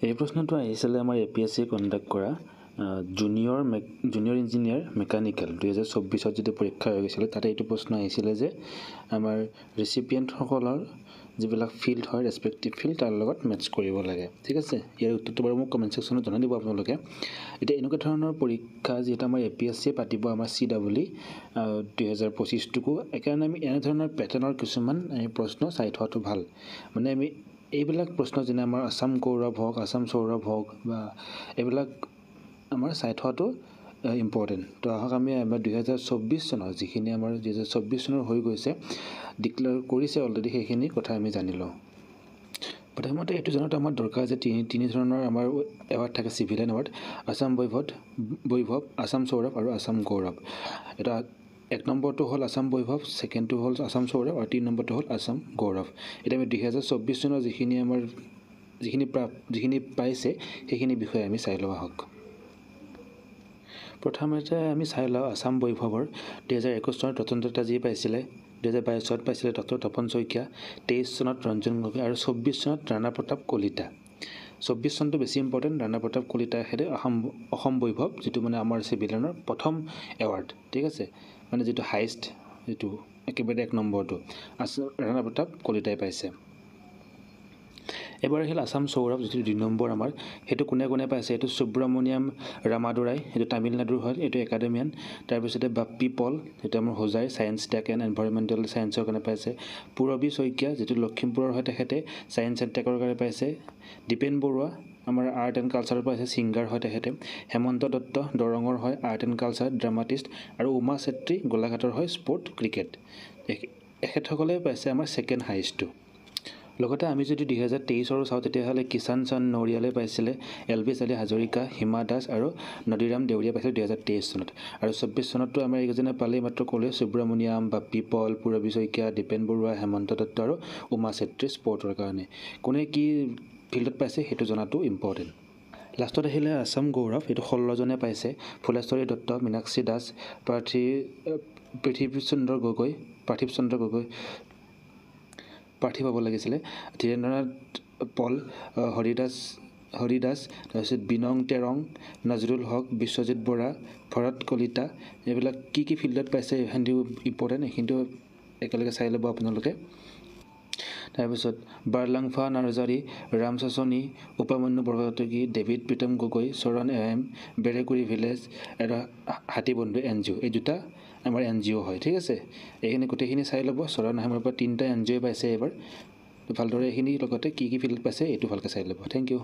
এই প্ৰশ্নটো আহিছিলে আমাৰ APSC কণ্ডাক্ট কৰা জুনিয়ৰ ইঞ্জিনিয়াৰ মেকানিকেল 2024 যিটো পৰীক্ষা হৈ গৈছিলে তাতে এইটো প্ৰশ্ন আহিছিলে যে আমাৰ ৰেচিপিয়েণ্টসকলৰ যিবিলাক ফিল্ড হয় ৰেসপেক্টিভ ফিল্ড তাৰ লগত মেটচ কৰিব লাগে ঠিক আছে ইয়াৰ উত্তৰটো বাৰু মোক কমেন্ট সেকশনত জনাই দিব আপোনালোকে এটা এনেকুৱা ধৰণৰ পৰীক্ষা যেটা আমাৰ APSC পাতিব আমাৰ CW 2025 টুকু একাৰণে আমি এনে ধৰণৰ প্যাটাৰ্নৰ কিছুমান প্ৰশ্ন চাই থোৱাটো ভাল মানে আমি এইবিলাক প্ৰশ্ন যেনে আমাৰ আসাম গৌৰৱ হওক আসাম সৌৰভ হওক বা এইবিলাক আমাৰ চাই থোৱাটো ইম্পৰ্টেন্ট তো আহক আমি 2024 চনৰ যিখিনি আমাৰ 2024 চনৰ হৈ গৈছে ডিক্লেয়াৰ কৰিছে অলৰেডি সেইখিনি কথা আমি জানি লওঁ প্ৰথমতে এইটো জনাটো আমাৰ দৰকাৰ যে তিনি ধৰণৰ আমাৰ এৱাৰ্ড থাকে সিভিলিয়ান এৱাৰ্ড আসাম বৈভৱ আসাম সৌৰভ আৰু আসাম গৌৰৱ এটা এক নম্বৰটো হল আসাম বৈভৱ সেকেন্ডটো হল আসাম সৌৰভ আৰু তিন নম্বৰটো হল আসাম গৌৰৱ এটা আমি 2024 চনৰ যিখিনি পাইছে সেইখিনি বিষয়ে আমি চাই লওঁ আহক প্ৰথমতে আমি চাই লওঁ আসাম বৈভৱৰ 2021 চনত ৰতনটাটা যি পাইছিলে 2022 চনত পাইছিলে ডক্টৰ তপন শইকীয়া 23 চনত ৰঞ্জন গগৈ আৰু 24 চনত ৰাণা প্ৰতাপ কলিতা 24 চনটো বেছি ইম্পৰ্টেন্ট ৰাণা প্ৰতাপ কলিতা হেৰে অসম বৈভৱ যেটো মানে আমাৰ সিভিলিয়ানৰ প্ৰথম এৱাৰ্ড ঠিক আছে মানে যেটো হাইয়েস্ট যেটো একেবাৰে এক নম্বৰটো ৰাণা প্ৰতাপ কলিতাই পাইছে এবাৰ হিল আসাম সৌৰভ যেটো 2 নম্বৰ আমাৰ হেতু কোনে পাইছে এটো সুব্ৰমণিয়াম ৰামাদুৰাই এটো তামিলনাডুৰ হয় এটো একাডেমিয়ান তাৰ পিছতে বাপ্পি পল যেটো আমাৰ হোজাই সায়েন্স টেক এণ্ড এনভাইৰনমেন্টাল সায়েন্সৰ কাৰণে পাইছে পুৰবী শইকীয়া যেটো লখিমপুৰৰ হয় তেখেতে সায়েন্স এণ্ড টেকৰ কাৰণে পাইছে দীপেন বৰুৱা আমাৰ আৰ্ট এণ্ড কালচাৰৰ পাইছে সিংগাৰ হয় তেখেতে হেমন্ত দত্ত দৰঙৰ হয় আৰ্ট এণ্ড কালচাৰ ড্ৰামাটিষ্ট আৰু উমা চেত্ৰী গোলাঘাটৰ হয় স্পৰ্ট ক্ৰিকেট এখেতসকলে পাইছে আমাৰ সেকেন্ড হাইয়েস্টটো লগতে আমি যদি 2023 আৰু চাও তেতিয়া হলে কিষাণ চান্দ নৰিয়ালে পাইছিলে এলবি চালি হাজৰিকা হিমা দাস আৰু নদিৰাম দেউৰিয়া পাইছিল 2023 চনত আৰু 24 চনতটো আমাৰ এইজনে পালে মাত্ৰ কলে সুব্ৰমণিয়াম বাপ্পি পল পুৰবী শইকীয়া দীপেন বৰুৱা হেমন্ত দত্ত আৰু উমা চেত্ৰী স্পৰ্টৰ কাৰণে কোনে কি ফিল্ডত পাইছে হেতু জনাটো ইম্পৰ্টেন্ট লাষ্টত আহিলে আসাম গৌৰৱ এটো 16 জনে পাইছে ফুলেশ্বৰী দত্ত মীনাক্ষী দাস পাৰ্থিৱ চন্দ্ৰ গগৈ পাৰ্থী পাব লাগিছিলে ধীৰেন্দ্ৰনাথ পল হৰিদাস তাৰপিছত বিনং তেৰং নজৰুল হক বিশ্বজিৎ বৰা ভৰত কলিতা এইবিলাক কি ফিল্ডত পাইছে হেন্দিও ইম্পৰ্টেন্ট কিন্তু একেলগে চাই ল'ব আপোনালোকে তাৰপিছত বাৰলাংফা নাৰ্জাৰী ৰাম সাসনী উপমন্যু বৰগোহাঞি ডেভিড প্ৰীতম গগৈ চৰণ এম বেৰেকুৰি ভিলেজ আৰু হাতীবন্ধু এনজিও এই দুটা আমাৰ এনজিও হয় ঠিক আছে এইখিনি গোটেইখিনি চাই ল'ব চৰণ এমৰ পৰা তিনটা এনজিও পাইছে এবাৰ ভালদৰে এইখিনি লগতে কি ফিল্ড পাইছে এইটো ভালকৈ চাই ল'ব থ্যাংক ইউ